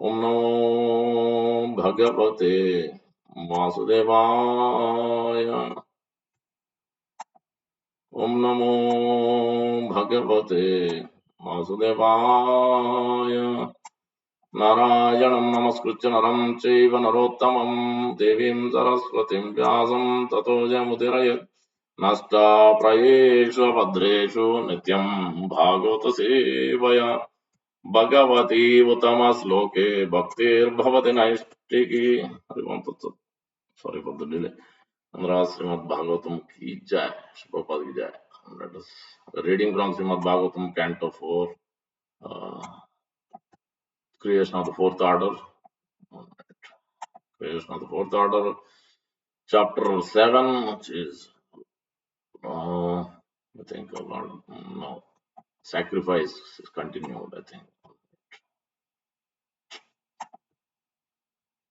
Om Namo Bhagavate Vasudevaya. Om Namo Bhagavate Vasudevaya. Narayanam Namaskritya Naram Chaiva Narottamam Devim Saraswatim Vyasam Tato Jamudirayat Nasta Prayeshu Bhadreshu Nityam Bhagavata Sevaya Bhagavati Uttama Sloke Bhaktir Bhavati Naistiki. Sorry for the delay. Amara Srimad Bhagavatam ki jai. Prabhupada ki jai. Let us reading from Srimad Bhagavatam, Canto 4, creation of the fourth order. Creation of the fourth order, chapter 7, which is, I think, no, sacrifice is continued, I think.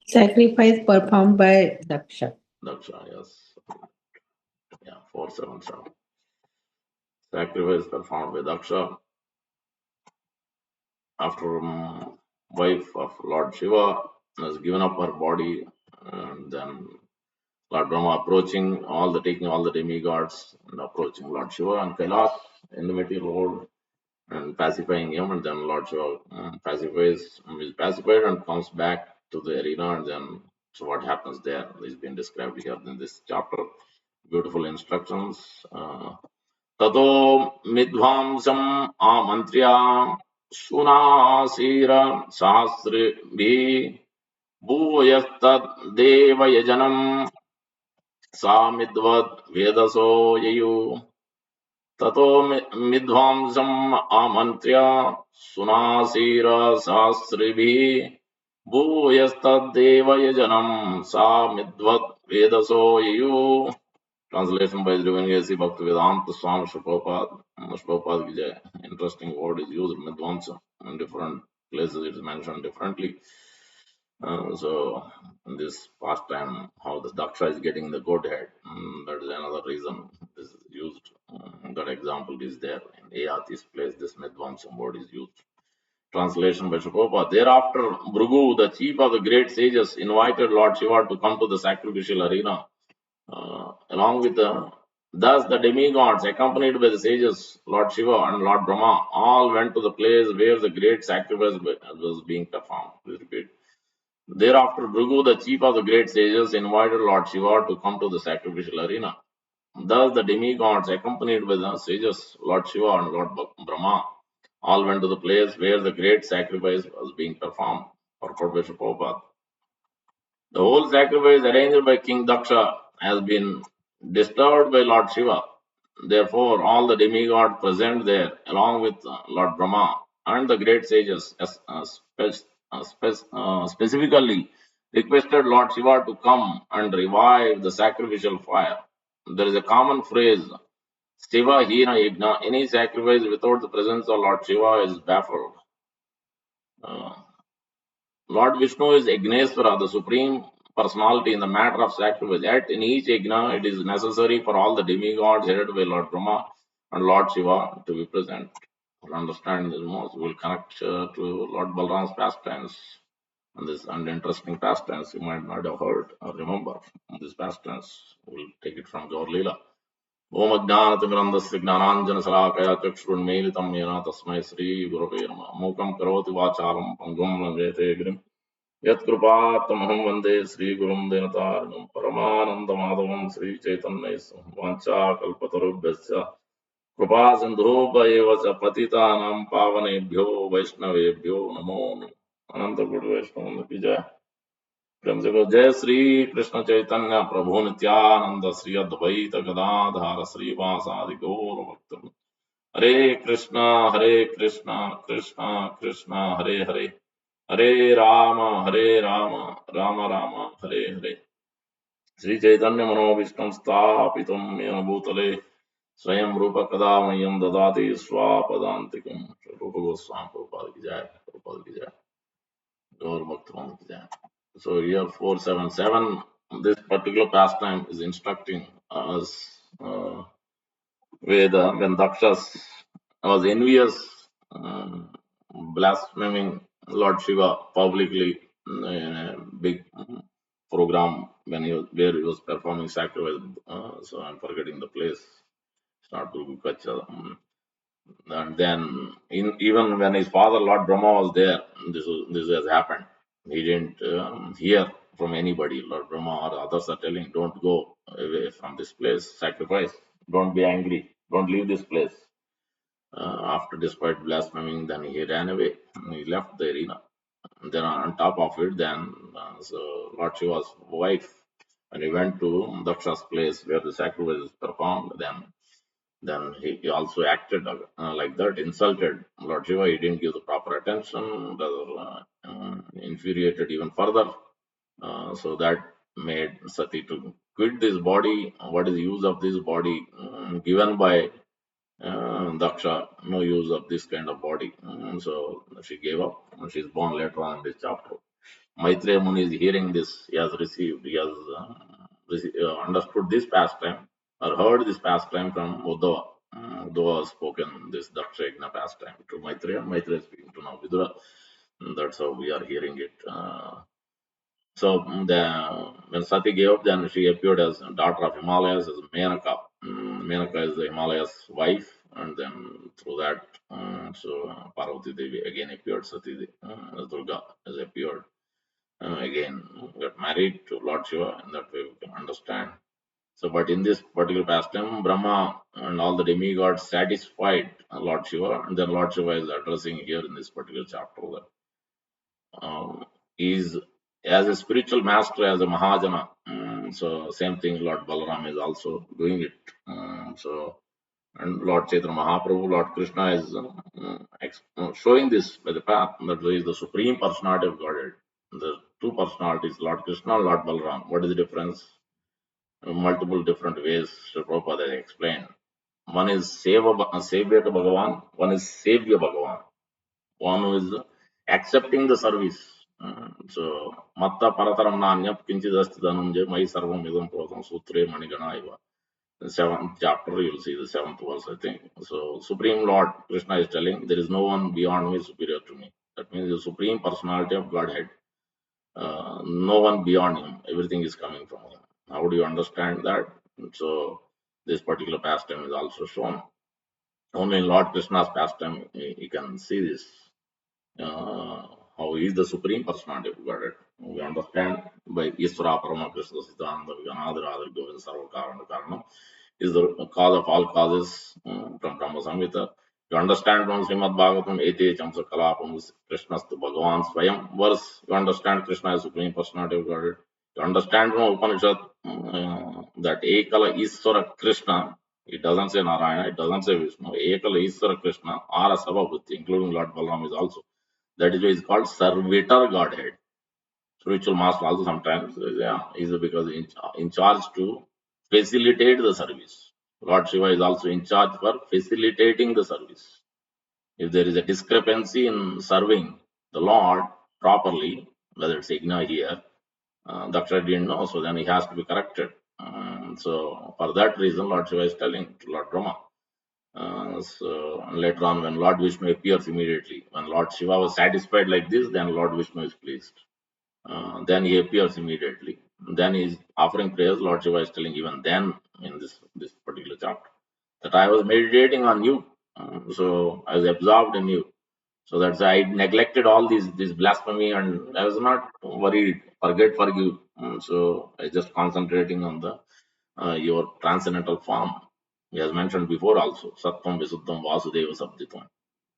Sacrifice performed by Daksha. Daksha, yes. Yeah, 477. Sacrifice performed by Daksha after wife of Lord Shiva has given up her body, and then Lord Brahma taking all the demigods and approaching Lord Shiva and Kailash in the material world and pacifying him, and then Lord Shiva is pacified and comes back to the arena, and then so what happens there is being described here in this chapter. Beautiful instructions. Tato midvamsam amantriya sunasira sahasribhi bhuyastad devayajanam samidvad vedaso yayu. Tato midvamsam amantriya sunasira sahasribhi bhuyastad-devayajanam samidvad vedaso yayu. Translation by Sri Bhaktivedanta Swami Prabhupada. Prabhupada ki jai. Interesting word is used, midvamsa. In different places it is mentioned differently. So in this past time, how the Daksha is getting the goat head, that is another reason this is used. That example is there in Ayati's place. This Midvamsam word is used. Translation by Prabhupada. Thereafter, Bhrigu, the chief of the great sages, invited Lord Shiva to come to the sacrificial arena. Along with thus the demigods, accompanied by the sages, Lord Shiva and Lord Brahma, all went to the place where the great sacrifice was being performed. Please repeat. Thereafter, Bhrigu, the chief of the great sages, invited Lord Shiva to come to the sacrificial arena. Thus, the demigods, accompanied by the sages, Lord Shiva and Lord Brahma, all went to the place where the great sacrifice was being performed. Purport by Prabhupada. The whole sacrifice arranged by King Daksha has been disturbed by Lord Shiva. Therefore, all the demigods present there, along with Lord Brahma and the great sages, specifically requested Lord Shiva to come and revive the sacrificial fire. There is a common phrase, Shiva Hina Yajna, any sacrifice without the presence of Lord Shiva is baffled. Lord Vishnu is Agneswara, the supreme personality in the matter of sacrifice. Yet in each yajna, it is necessary for all the demigods headed by Lord Brahma and Lord Shiva to be present. To understand this most, we will connect to Lord Balaram's pastimes and interesting pastimes you might not have heard or remember. These pastimes, we will take it from Gaur Leela. ओम अज्ञानतिमिरन्धस्य ज्ञानाञ्जनशलाकया चक्षुरुन्मीलितं येन तस्मै श्रीगुरवे नमः मूकं करोति वाचालं पङ्गुं लङ्घयते गिरिं यत्कृपात्तमहं वन्दे श्रीगुरुं दीनतारिणं परमानन्दमाधवं श्रीचैतन्यं वाञ्छाकल्पतरुभ्यश्च कृपासिन्धुभ्य एव च पतितानां पावनेभ्यो वैष्णवेभ्यो नमो अनन्तगुरुवैष्णव की जय। प्रेम से बोलो जय श्री कृष्ण चैतन्य प्रभु नित्यानंद श्री अद्वैत गदाधर श्रीवासादि गौर भक्त हरे कृष्णा कृष्णा कृष्णा हरे हरे हरे राम राम राम हरे हरे। श्री चैतन्य मनोभीष्टं स्थापितं येन भूतले स्वयं रूप कदा मह्यं ददाति स्वापदान्तिकं। रूप गोस्वामी प्रभुपाद की जय, प्रभुपाद की जय, गौर भक्तवृंद की जय। So here 477, this particular pastime is instructing us when Daksha was envious, blaspheming Lord Shiva publicly in a big program when where he was performing sacrifice. So I'm forgetting the place. It's not Gurukhacha. And then, even when his father, Lord Brahma, was there, this has happened. He didn't hear from anybody. Lord Brahma or others are telling, don't go away from this place, sacrifice. Don't be angry. Don't leave this place. After, despite blaspheming, then he ran away. He left the arena. And then on top of it, then so Lord Shiva's wife, when he went to Daksha's place where the sacrifice is performed, then he also acted like that, insulted Lord Shiva. He didn't give the proper attention, infuriated even further. So that made Sati to quit this body. What is the use of this body given by Daksha? No use of this kind of body. So she gave up. She's born later on in this chapter. Maitreya Muni is hearing this. He has received, he has understood this pastime or heard this pastime from Uddhava. Uddhava has spoken this Daksha Yajna pastime to Maitreya. Maitreya is speaking to now Vidura. That's how we are hearing it. When Sati gave up, then she appeared as daughter of Himalayas as Menaka. Menaka is the Himalayas wife, and then through that, Parvati Devi again appeared. Sati Durga has appeared again, got married to Lord Shiva, and that way we can understand. So, but in this particular pastime, Brahma and all the demigods satisfied Lord Shiva, and then Lord Shiva is addressing here in this particular chapter that is as a spiritual master, as a Mahajana. So, same thing, Lord Balaram is also doing it. And Lord Chaitanya Mahaprabhu, Lord Krishna is showing this by the path that there is the Supreme Personality of Godhead. The two personalities, Lord Krishna, Lord Balaram. What is the difference? Multiple different ways Sri Prabhupada has explained. One is Savior to Bhagavan, one is Savior Bhagavan. One who is accepting the service. So, Matta Parataram Nanyap Kinchidasti Dhananjay Mai Sarvam Idam Protam Sutre Manigana Iva. The seventh chapter, you'll see the seventh verse, I think. So, Supreme Lord Krishna is telling, there is no one beyond me superior to me. That means the Supreme Personality of Godhead. No one beyond him. Everything is coming from him. How do you understand that? So, this particular pastime is also shown. Only in Lord Krishna's pastime you can see this. How he is the Supreme Personality of Godhead. We understand by Isvara Parama Krishna Siddhanta Viganadra Adar Govind Sarva Karana Karana is the cause of all causes from Brahma Samhita. You understand from Srimad Bhagavatam, Ete Chamsa Kalapam, Krishna's to Bhagavan Swayam verse. You understand Krishna is Supreme Personality of Godhead. You understand from Upanishad that Ekala Isvara Krishna, it doesn't say Narayana, it doesn't say Vishnu. Ekala Isvara Krishna, Ara Sabhavati, including Lord Balaram is also. That is why it's called Servitor Godhead. Spiritual master also sometimes is because in charge to facilitate the service. Lord Shiva is also in charge for facilitating the service. If there is a discrepancy in serving the Lord properly, whether it's Igna here, Daksha didn't know, so then he has to be corrected. So for that reason, Lord Shiva is telling to Lord Brahma. So later on, when Lord Vishnu appears immediately, when Lord Shiva was satisfied like this, then Lord Vishnu is pleased. Then he appears immediately. Then he's offering prayers. Lord Shiva is telling even then in this particular chapter that I was meditating on you, so I was absorbed in you. So that's why I neglected all these blasphemy, and I was not worried. Forget, forgive. So I just concentrating on the your transcendental form. He has mentioned before also. Sattvam Visuddham Vasudeva Sabditam.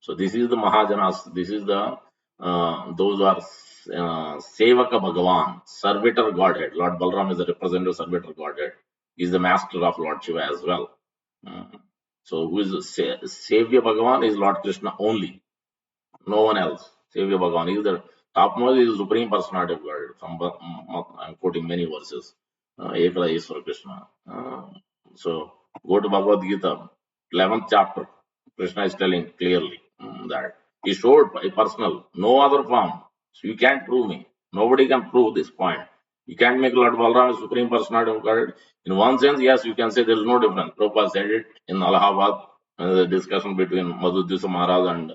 So this is the Mahajanas. This is the those are Sevaka Bhagavan, Servitor Godhead. Lord Balaram is the representative Servitor Godhead. He is the master of Lord Shiva as well. So who is the Savior Bhagavan is Lord Krishna only. No one else. Savior Bhagavan is the topmost, is the Supreme Personality of God. I'm quoting many verses. Ekala Iswara Krishna. So go to Bhagavad Gita, 11th chapter. Krishna is telling clearly that he showed a personal, no other form. So you can't prove me. Nobody can prove this point. You can't make Lord Balaram a Supreme Personality of God. In one sense, yes, you can say there is no difference. Prabhupada said it in Allahabad, the discussion between Madhudisa Maharaj and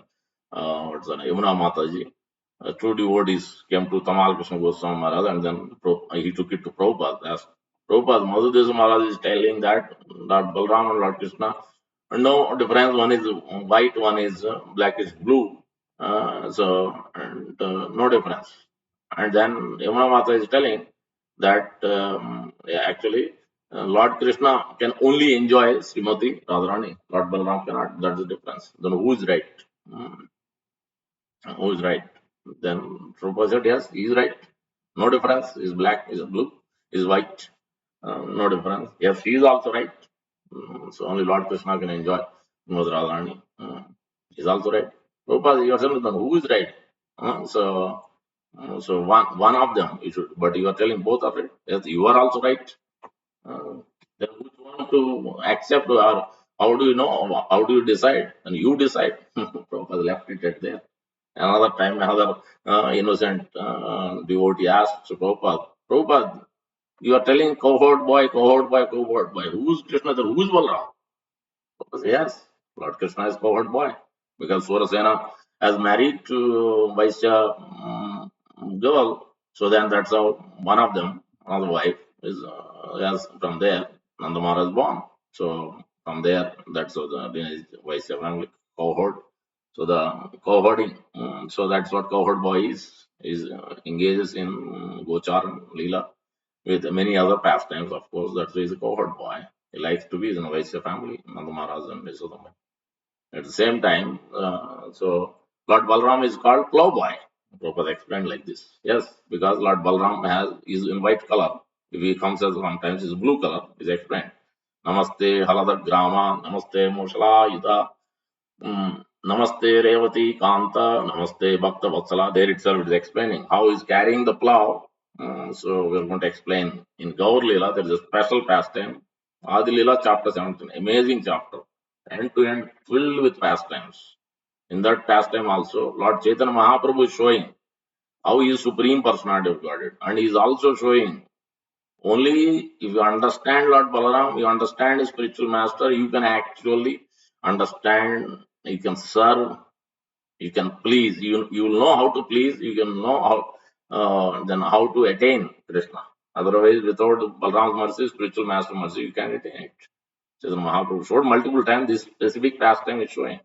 what's her name, Yamuna Mataji. True devotees came to Tamal Krishna Goswami Maharaj, and then he took it to Prabhupada. As Prabhupada, Madhudesa Maharaj is telling that Lord Balaram and Lord Krishna, no difference. One is white, one is blackish blue. No difference. And then Yamuna Mata is telling that actually Lord Krishna can only enjoy Srimati Radharani. Lord Balaram cannot. That's the difference. Then who is right? Hmm. Who is right? Then Prabhupada said, yes, he is right. No difference. Is black, is blue, is white. No difference. Yes, he is also right. So only Lord Krishna can enjoy Srimati Radharani. He is also right. Prabhupada, you are saying, then who is right? So one of them you should, but you are telling both of it. Yes, you are also right. Uh, then which one to accept, or how do you know? How do you decide? And you decide. Prabhupada left it at there. Another time, another innocent devotee asked Prabhupada, Prabhupada, you are telling cohort boy, cohort boy, cohort boy. Who's Krishna? Who's Balaram? Prabhupada said, yes, Lord Krishna is cohort boy. Because Surasena has married to Vaisya girl. So then that's how one of them, another wife, is as from there, Nanda Maharaj is born. So from there, that's how the Vaisya family cohort. So the cohorting, so that's what cohort boy is engages in Gochar and Leela with many other pastimes. Of course, that's why he's a cohort boy. He likes to be in a Vaisya family, Nanda Maharaj and Yasodama. At the same time, so Lord Balram is called plowboy. Prabhupada explained like this. Yes, because Lord Balram is in white color. If he comes as sometimes is blue color, is explained. Namaste Halada Grama, Namaste Moshala Yuda, Namaste Revati Kanta, Namaste Bhakta Vatsala. There itself it is explaining how he is carrying the plow. So we are going to explain in Gaur Leela. There is a special pastime. Adi Leela chapter 17, amazing chapter, end to end filled with pastimes. In that pastime also, Lord Chaitanya Mahaprabhu is showing how he is supreme personality of Godhead, and he is also showing only if you understand Lord Balaram, you understand his spiritual master, you can actually understand, you can serve, you can please, you will know how to please, you can know how then how to attain Krishna. Otherwise, without Balaram's mercy, spiritual master mercy, you can attain it. Chaitanya Mahaprabhu showed multiple times this specific pastime is showing.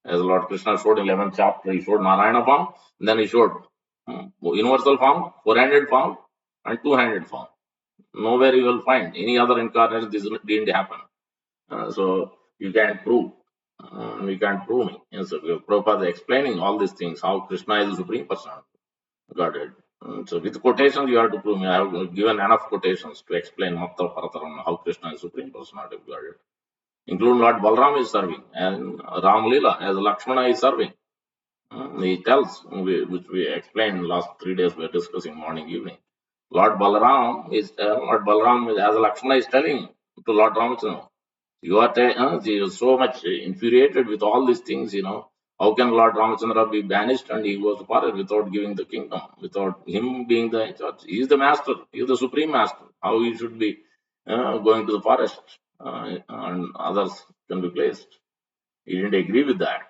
As Lord Krishna showed in 11th chapter, he showed Narayana form, then he showed universal form, four-handed form, and two-handed form. Nowhere you will find any other incarnation this didn't happen. So you can't prove. You can't prove me. And so Prabhupada is explaining all these things, how Krishna is the Supreme Person, Godhead. So with quotations you have to prove me. I have given enough quotations to explain Matta Parataram, how Krishna is Supreme Personality of Godhead. Including Lord Balram is serving, and Ram Leela as Lakshmana is serving. He tells, which we explained last 3 days, we are discussing morning, evening. Lord Balaram as Lakshmana is telling to Lord Ramachandra, you are he is so much infuriated with all these things, How can Lord Ramachandra be banished and he goes to forest without giving the kingdom, without him being the judge? He is the master, he is the supreme master. How he should be going to the forest and others can be placed? He didn't agree with that.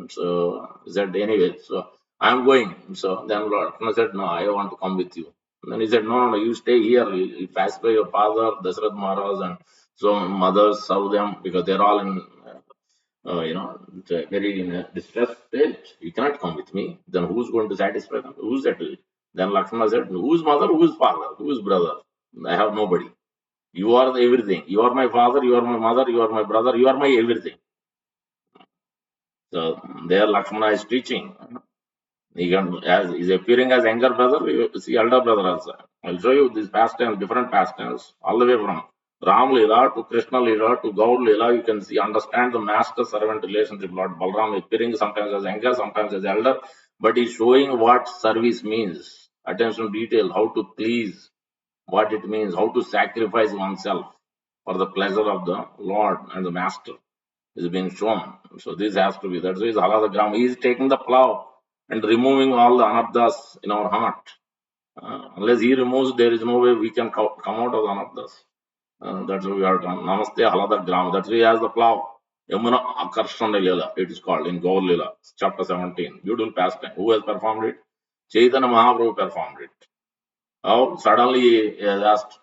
So he said, anyway, so I'm going. So then Lord Krishna said, no, I want to come with you. And then he said, no, you stay here. You pacify your father, Dasarath Maharaj, and so mothers serve them because they're all in, very in a distressed state. You cannot come with me. Then who's going to satisfy them? Who's that? Then Lakshmana said, who's mother, who's father, who's brother? I have nobody. You are the everything. You are my father, you are my mother, you are my brother, you are my everything. So there Lakshmana is teaching. He is appearing as younger brother, you see elder brother also. I'll show you these pastimes, different pastimes, all the way from Ram Leela to Krishna Leela to Gaur Leela. You can see, understand the master servant relationship. Lord Balaram appearing sometimes as younger, sometimes as elder, but he's showing what service means. Attention to detail, how to please, what it means, how to sacrifice oneself for the pleasure of the Lord and the Master is being shown. So this has to be, that's why Haladagram. He is taking the plow and removing all the anarthas in our heart. Unless he removes, there is no way we can come out of the anarthas. That's why we are done. Namaste Haladagram. That's why he has the plow. Yamuna Akarshana Lila, it is called in Gaur Lila, chapter 17. Beautiful pastime. Who has performed it? Chaitanya Mahaprabhu performed it. How suddenly he asked,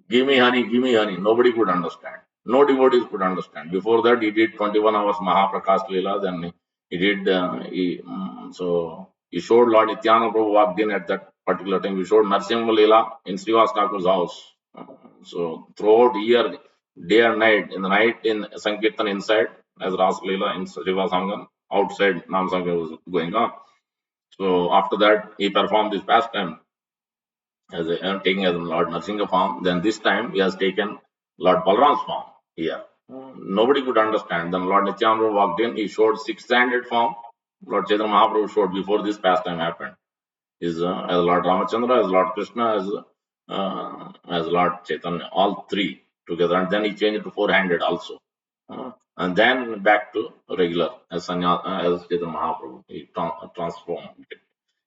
give me honey, give me honey. Nobody could understand. No devotees could understand. Before that, he did 21 hours Mahaprakash Leela. Then he did, so he showed Lord Nityananda Prabhu walked in at that particular time. He showed Narsimha Leela in Srivas Thakur's house. So throughout year, day and night, in the night in Sankirtan inside, as Ras Leela in Srivas Sangam, outside Nam Sangam was going on. So after that, he performed this pastime as taking as Lord Narsinga form. Then this time he has taken Lord Balaram's form here. Nobody could understand. Then Lord Nityananda walked in. He showed six-handed form. Lord Chaitanya Mahaprabhu showed before this pastime happened. Is as Lord Ramachandra, as Lord Krishna, as Lord Chaitanya, all three together. And then he changed it to four-handed also. And then back to regular as as Chaitanya Mahaprabhu. He transformed it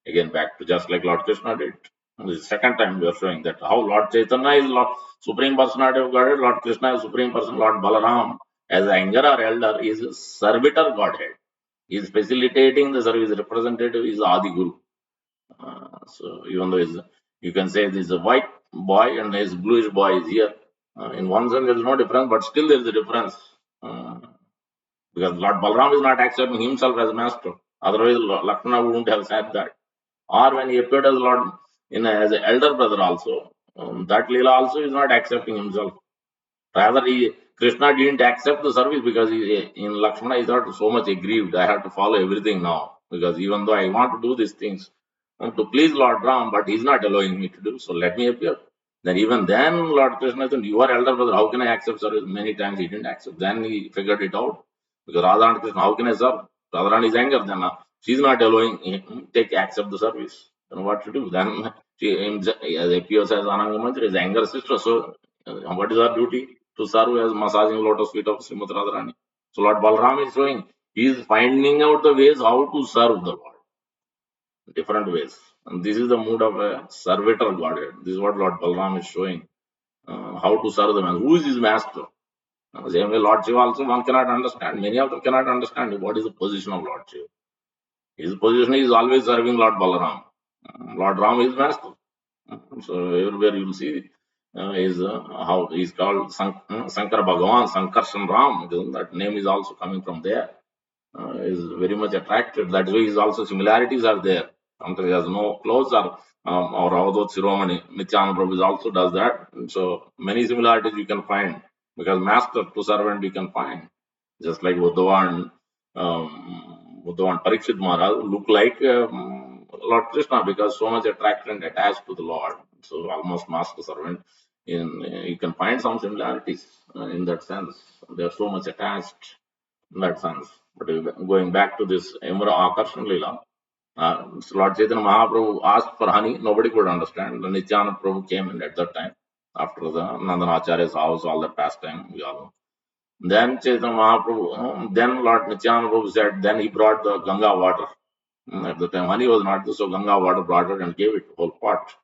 again back to just like Lord Krishna did. This is the second time we are showing that how Lord Chaitanya is Lord Supreme Personality of Godhead, Lord Krishna is Supreme Person, Lord Balaram as Anger or Elder is Servitor Godhead. He is facilitating the service. Representative is Adi Guru. So even though you can say this is a white boy and his bluish boy is here. In one sense, there is no difference, but still there is a difference. Because Lord Balaram is not accepting himself as master. Otherwise, Lakshmana wouldn't have said that. Or when he appeared as Lord as an elder brother also, that Leela also is not accepting himself. Rather, Krishna didn't accept the service because in Lakshmana he thought so much aggrieved. I have to follow everything now because even though I want to do these things to please Lord Ram, but he's not allowing me to do so. Let me appear. Then even then, Lord Krishna said, "You are elder brother. How can I accept service?" Many times he didn't accept. Then he figured it out because Radha and Krishna, how can I serve? Radharani is anger. Then she's not allowing him take accept the service. Then what to do? Then she appears as Ananga his anger sister. So what is our duty? To serve as massaging lotus feet of Srimati Radharani. So Lord Balaram is showing he is finding out the ways how to serve the Lord, different ways. And this is the mood of a servitor Godhead. This is what Lord Balaram is showing. How to serve the man. Who is his master? Same way Lord Shiva also one cannot understand. Many of them cannot understand what is the position of Lord Shiva. His position is always serving Lord Balaram. Lord Ram is master. So everywhere you will see is how he is called Sankar Bhagavan, Sankarshan Ram. That name is also coming from there. Is very much attracted. That way, is also similarities are there. Sometimes he has no clothes or Avadot Siromani, Nityananda Prabhu also does that. So many similarities you can find because master to servant you can find. Just like Uddhav and Parikshit Maharaj look like Lord Krishna because so much attraction attached to the Lord. So almost master servant. You can find some similarities in that sense. They are so much attached in that sense. But going back to this Emra Akarshan Leela, Lord Chaitanya Mahaprabhu asked for honey, nobody could understand. The Nityananda Prabhu came in at that time after the Nandanacharya's house, all that pastime, we all know. Then Chaitanya Mahaprabhu, then Lord Nityananda Prabhu said, then he brought the Ganga water. At the time, honey was not there, so Ganga water brought it and gave it whole pot.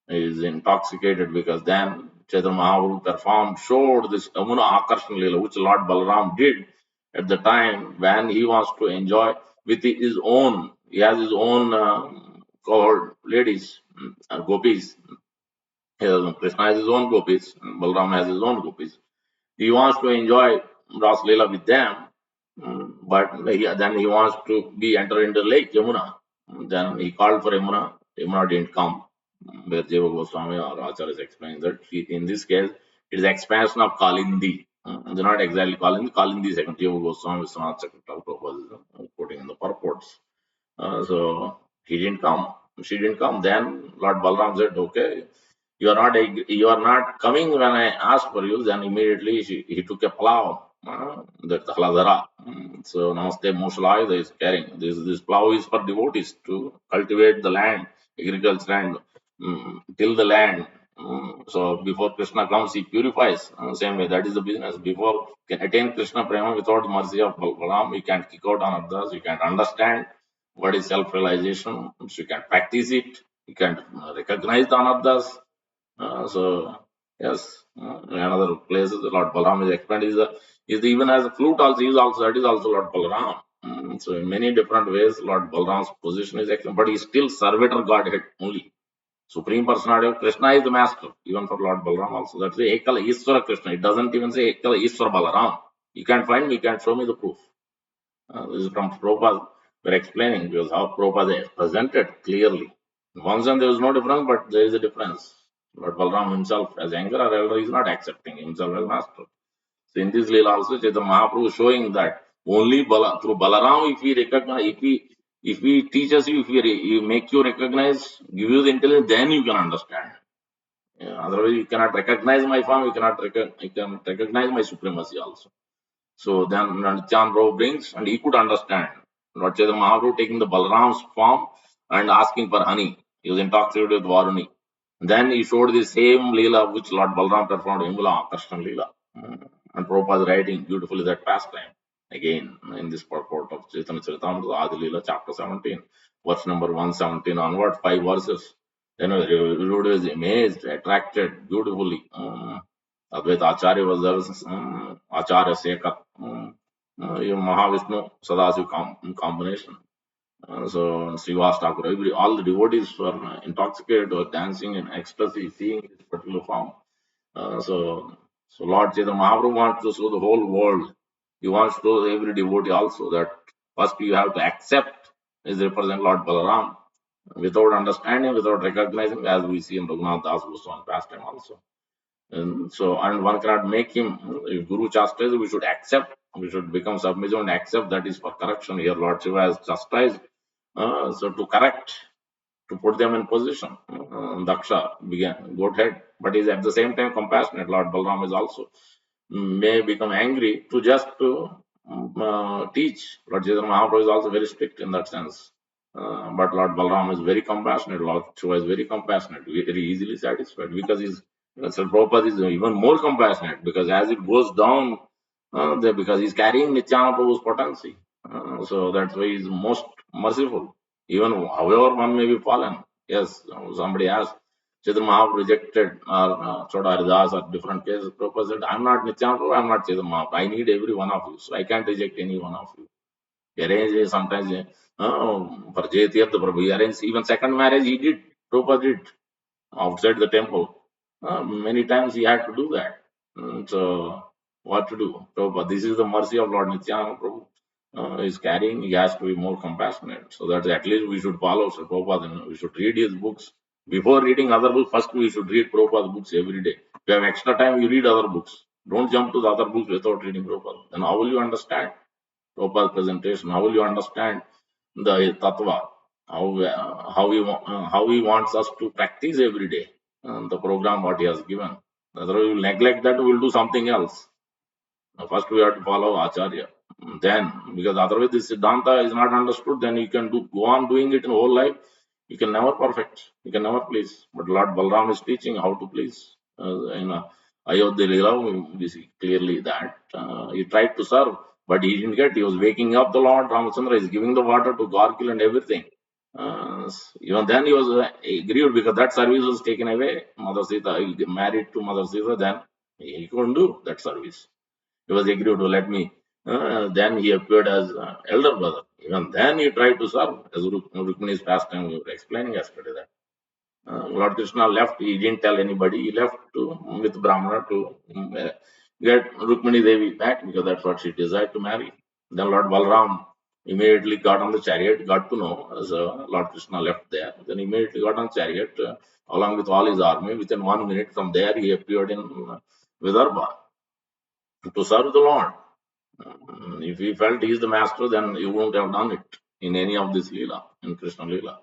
He is intoxicated because then Chaitanya Mahaprabhu performed, showed this Amuna Akarshan Leela, which Lord Balaram did at the time when he wants to enjoy with his own, he has his own cohort ladies, gopis. Krishna has his own gopis, Balaram has his own gopis. He wants to enjoy Ras Leela with them, but then he wants to be enter into Lake Yamuna. Then he called for Yamuna. Yamuna didn't come. Where Jiva Goswami or Acharya is explaining that in this case it is expansion of Kalindi. They're not exactly Kalindi. Kalindi is second. Jiva Goswami Vishwanath Chakravarti was quoting in the purports. So he didn't come. She didn't come. Then Lord Balaram said, "Okay, you are not coming when I asked for you." Then immediately he took a plow, that Haladara. So Namaste Mushalaya is carrying. This plow is for devotees to cultivate the land, agriculture land, till the land. So before Krishna comes, he purifies. Same way, that is the business. Before you can attain Krishna Prema without the mercy of Balaram, you can't kick out on others, you can't understand what is self-realization. So you can practice it, you can recognize the anarthas. So yes, another place Lord Balaram is explained is even as a flute also is also that is also Lord Balaram. So in many different ways, Lord Balaram's position is excellent, but he's still servitor Godhead only. Supreme Personality of Krishna is the master, even for Lord Balaram also. That's the Ekala Iswara Krishna. It doesn't even say Ekala Iswara Balaram. You can't find me, you can't show me the proof. This is from Prabhupada. We're explaining because how Prabhupada is presented clearly. In one sense, there is no difference, but there is a difference. Lord Balaram himself, as younger or elder, is not accepting himself as master. So in this Leela also, Chaitanya Mahaprabhu is showing that only through Balaram, if he recognize, if he teaches you, if he make you recognize, give you the intelligence, then you can understand. Yeah, otherwise, you cannot recognize my form, you can recognize my supremacy also. So then Nityan Prabhu brings, and he could understand. Lord Chaitanya Mahaprabhu taking the Balaram's form and asking for honey. He was intoxicated with Varuni. Then he showed the same Leela which Lord Balaram performed in Himla, Krishna Leela. And Prabhupada is writing beautifully that pastime. Again, in this purport of Chaitanya Charitamrita, Adi Leela, chapter 17, verse number 117 onward, 5 verses. Then everybody was amazed, attracted beautifully. Advaita Acharya was there, Acharya Sekar, Mahavishnu, Sadasiv combination. So Srivas Thakur, all the devotees were intoxicated, were dancing in ecstasy, seeing this particular form. So Lord Chaitanya Mahaprabhu wants to show the whole world. He wants to show every devotee also that first you have to accept is represent Lord Balaram without understanding, without recognizing, as we see in Raghunath Das Goswami pastime also. And one cannot make him, if Guru chastises, we should accept, we should become submissive and accept that is for correction. Here, Lord Shiva has chastised, so to correct, to put them in position. Daksha began, goat head, but is at the same time compassionate. Lord Balaram is also may become angry to just to teach. Lord Chaitanya Mahaprabhu is also very strict in that sense. But Lord Balaram is very compassionate. Lord Shiva is very compassionate, very easily satisfied because he's Sir Prabhupada is even more compassionate because as it goes down, because he's carrying Nityananda Prabhu's potency. So that's why he's most merciful. Even however one may be fallen. Yes, somebody asked, Chaitanya Mahaprabhu rejected or Choda Haridas or different cases. Prabhupada said, I'm not Nityananda Prabhu, I'm not Chaitanya Mahaprabhu. I need every one of you. So I can't reject any one of you. He arranged sometimes for Jay Tirtha Prabhu, he arranged even second marriage he did. Prabhupada did outside the temple. Many times he had to do that. So what to do? Prabhupada, this is the mercy of Lord Nityananda Prabhu. Is carrying, he has to be more compassionate. So that at least we should follow Sri Prabhupada. We should read his books. Before reading other books, first we should read Prabhupada's books every day. If you have extra time, you read other books. Don't jump to the other books without reading Prabhupada. Then how will you understand Prabhupada's presentation? How will you understand the tattva? How he wants us to practice every day the program what he has given. Otherwise, we will neglect that. We will do something else. First, we have to follow Acharya. Then, because otherwise, this Siddhanta is not understood, then you can go on doing it in whole life. You can never perfect. You can never please. But Lord Balaram is teaching how to please. In Ayodhya Leela, we see clearly that he tried to serve, but he didn't get. He was waking up the Lord Ramachandra. He's giving the water to Garkil and everything. Even then, he was grieved because that service was taken away. Mother Sita, he married to Mother Sita, then he couldn't do that service. He was agreed to let me. Then he appeared as elder brother. Even then he tried to serve as Rukmini's pastime. We were explaining yesterday that Lord Krishna left. He didn't tell anybody. He left with Brahmana to get Rukmini Devi back because that's what she desired to marry. Then Lord Balaram immediately got on the chariot, got to know as Lord Krishna left there. Then immediately got on chariot along with all his army. Within 1 minute from there, he appeared in Vidarbha to serve the Lord. If he felt he is the master, then he wouldn't have done it in any of this Leela, in Krishna Leela.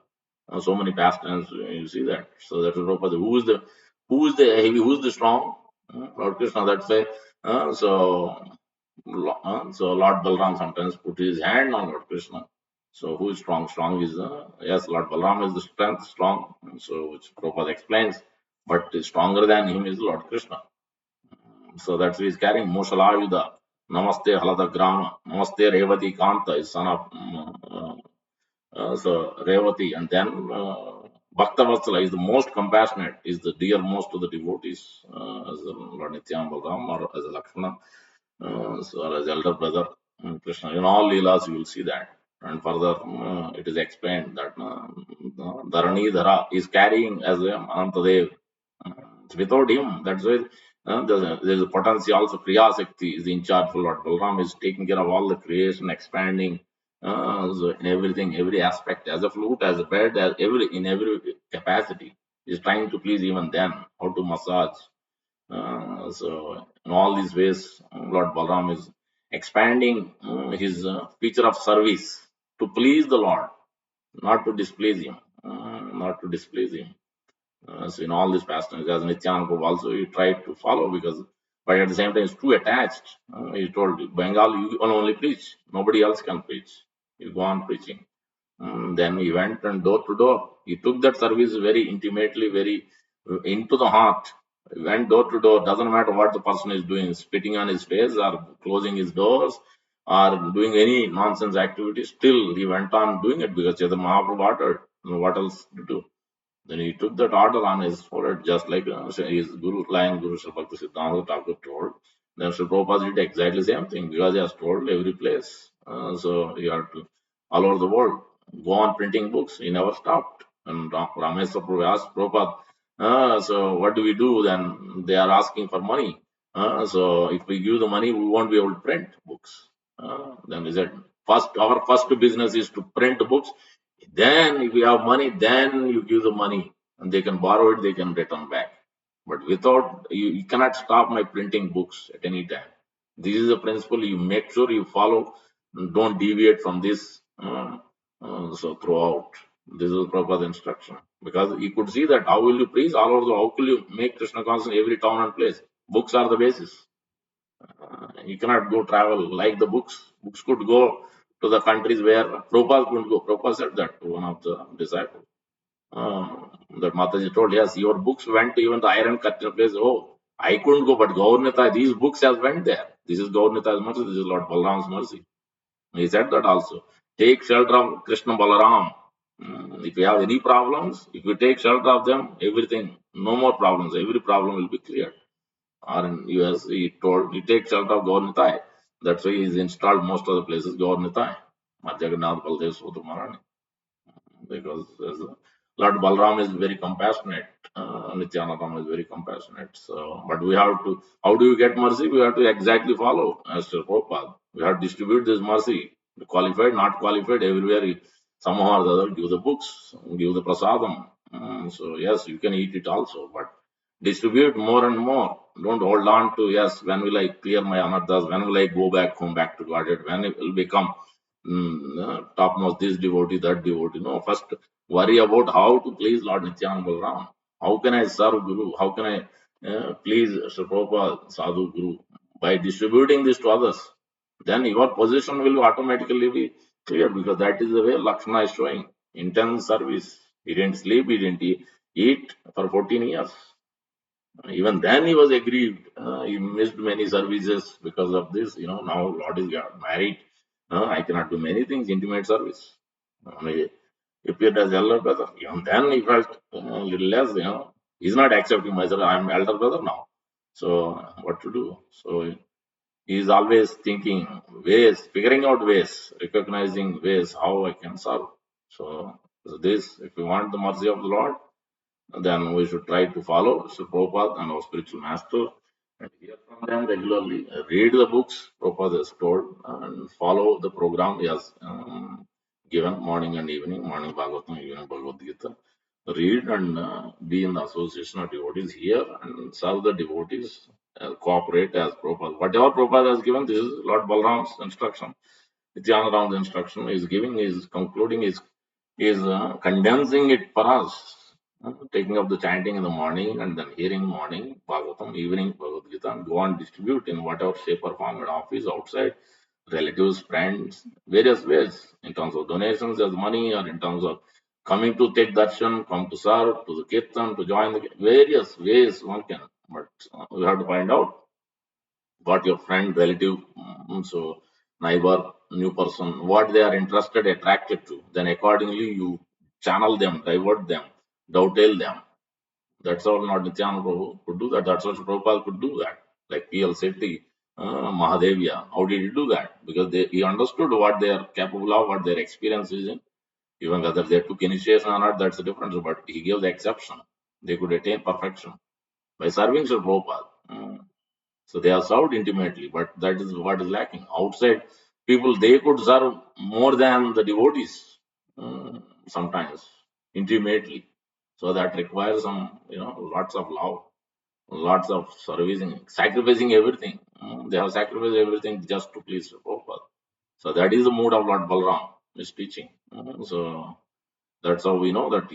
So many pastimes, you see that. So that is Prabhupada. Who is the heavy, who is the strong? Lord Krishna, that's why. So Lord Balaram sometimes put his hand on Lord Krishna. So who is strong? Strong is, yes, Lord Balaram is the strength, strong. So which Prabhupada explains. But stronger than him is Lord Krishna. So that's why he's carrying Moshalayuda. Namaste Halada Grama. Namaste Revati Kanta is son of so Revati. And then Bhakta Vatsala is the most compassionate, is the dear most to the devotees, as Lord Nityananda Balaram or as a Lakshmana, so as elder brother. Krishna. In all Leelas, you will see that. And further, it is explained that Dharani Dhara is carrying as a Anantadev. Without him, that's why there's a potency also. Kriya Shakti is in charge for Lord Balaram, is taking care of all the creation, expanding so in everything, every aspect, as a flute, as a bed, as in every capacity. Is trying to please even them, how to massage. So in all these ways, Lord Balaram is expanding his feature of service to please the Lord, not to displease him, not to displease him. So in all these pastimes, as Nityananda Prabhu also he tried to follow because, but at the same time, he's too attached. He told Bengal, you can only preach, nobody else can preach. You go on preaching. Then he went and door to door. He took that service very intimately, very into the heart. He went door to door. Doesn't matter what the person is doing, spitting on his face or closing his doors or doing any nonsense activity. Still, he went on doing it because Chaitanya Mahaprabhu ordered. What else to do? Then he took that order on his forehead, just like his Guru, Lion Guru Sri Bhakti Siddhanta Thakur told. Then Sri Prabhupada did exactly the same thing because he has told every place. So you have to all over the world go on printing books. He never stopped. And Rameswar Prabhu asked Prabhupada, so what do we do then? They are asking for money. So if we give the money, we won't be able to print books. Then he said, our first business is to print books. Then, if you have money, then you give the money and they can borrow it, they can return back. But without, you cannot stop my printing books at any time. This is the principle you make sure you follow, and don't deviate from this. So, throughout, this is Prabhupada's instruction. Because you could see that how will you preach all over the, how will you make Krishna conscious in every town and place? Books are the basis. You cannot go travel like the books. Books could go to the countries where Prabhupada couldn't go. Prabhupada said that to one of the disciples. That Mataji told, yes, your books went to even the iron curtain place. Oh, I couldn't go, but Gaurnita, these books has went there. This is Gaurnita's mercy. This is Lord Balaram's mercy. He said that also. Take shelter of Krishna Balaram. If you have any problems, if you take shelter of them, everything, no more problems. Every problem will be cleared. Or in US, he told, he takes shelter of Gaurnitai. That's why he's installed most of the places Gaurnitai. Jagannath Baldev Sotamarani. Because Lord Balram is very compassionate. Nityananda is very compassionate. So, but we have to, how do you get mercy? We have to exactly follow as to Prabhupada. We have to distribute this mercy. Qualified, not qualified, everywhere, somehow or the other, give the books, give the prasadam. So, yes, you can eat it also, but distribute more and more. Don't hold on to, yes, when will I clear my anarthas? When will I go back home, back to Godhead? When it will become topmost this devotee, that devotee? No, first worry about how to please Lord Nityananda Balaram. How can I serve Guru? How can I please Sri Prabhupada, Sadhu Guru? By distributing this to others, then your position will automatically be clear because that is the way Lakshmana is showing. Intense service. He didn't sleep, he didn't eat for 14 years. Even then he was aggrieved. He missed many services because of this. Now Lord is married. I cannot do many things, intimate service. He appeared as elder brother. Even then he felt a little less. He's not accepting myself. I'm elder brother now. So what to do? So he is always thinking ways, figuring out ways, recognizing ways how I can serve. So this, if we want the mercy of the Lord, then we should try to follow Sri Prabhupada and our spiritual master and hear from them regularly. Read the books Prabhupada has told and follow the program he has given morning and evening, morning Bhagavatam, evening Bhagavad Gita. Read and be in the association of devotees here and serve the devotees, cooperate as Prabhupada. Whatever Prabhupada has given, this is Lord Balaram's instruction. Nityananda's instruction is giving, is concluding, is condensing it for us. Taking up the chanting in the morning and then hearing morning Bhagavatam, evening Bhagavad Gita, and go and distribute in whatever shape or form at office, outside, relatives, friends, various ways, in terms of donations as money or in terms of coming to take darshan, come to serve, to the kirtan, to join the various ways one can. But we have to find out what your friend, relative, so neighbor, new person, what they are interested, attracted to. Then accordingly you channel them, divert them, dovetail them. That's all not Nityananda Prabhu could do that. That's what Prabhupada could do that. Like P.L. Sethi. Mahadevya. How did he do that? Because he understood what they are capable of, what their experience is in. Even whether they took initiation or not, that's a difference. But he gave the exception. They could attain perfection by serving Sri Prabhupada. So they are served intimately, but that is what is lacking. Outside people, they could serve more than the devotees sometimes intimately. So that requires some, lots of love, lots of servicing, sacrificing everything. They have sacrificed everything just to please Sri Prabhupada. So that is the mood of Lord Balaram is teaching. So that's how we know that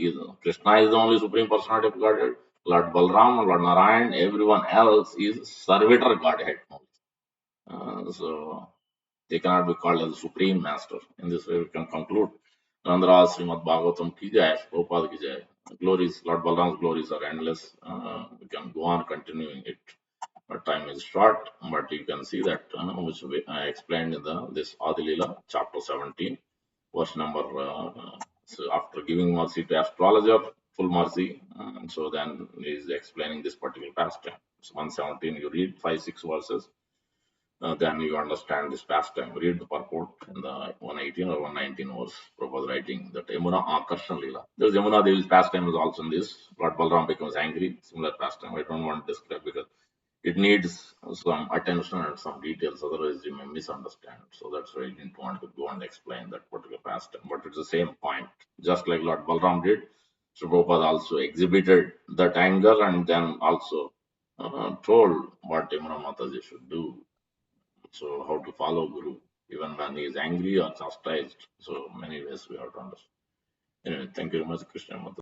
Krishna is the only supreme personality of Godhead. Lord Balram, Lord Narayan, everyone else is servitor Godhead. So they cannot be called as the supreme master. In this way, we can conclude. Nandra Srimad Bhagavatam ki jai, Prabhupada ki jai. Glories, Lord Balram's glories are endless. We can go on continuing it. But time is short, but you can see that which I explained in this Adilila, chapter 17, verse number. So after giving mercy to astrologer, full mercy, so then he is explaining this particular pastime. So 117, you read 5-6 verses, then you understand this pastime. Read the purport in the 118 or 119 verse. Prabhupada writing that Yamuna Akarshan Lila. There's Yamuna Devi's pastime is also in this. Lord Balram becomes angry. Similar pastime. I don't want to describe because it needs some attention and some details, otherwise you may misunderstand. So that's why I didn't want to go and explain that particular pastime. But it's the same point. Just like Lord Balram did, Sri Prabhupada also exhibited that anger and then also told what Yamuna Mataji should do. So how to follow Guru, even when he is angry or chastised. So many ways we have to understand. Anyway, thank you very much, Krishna Mata.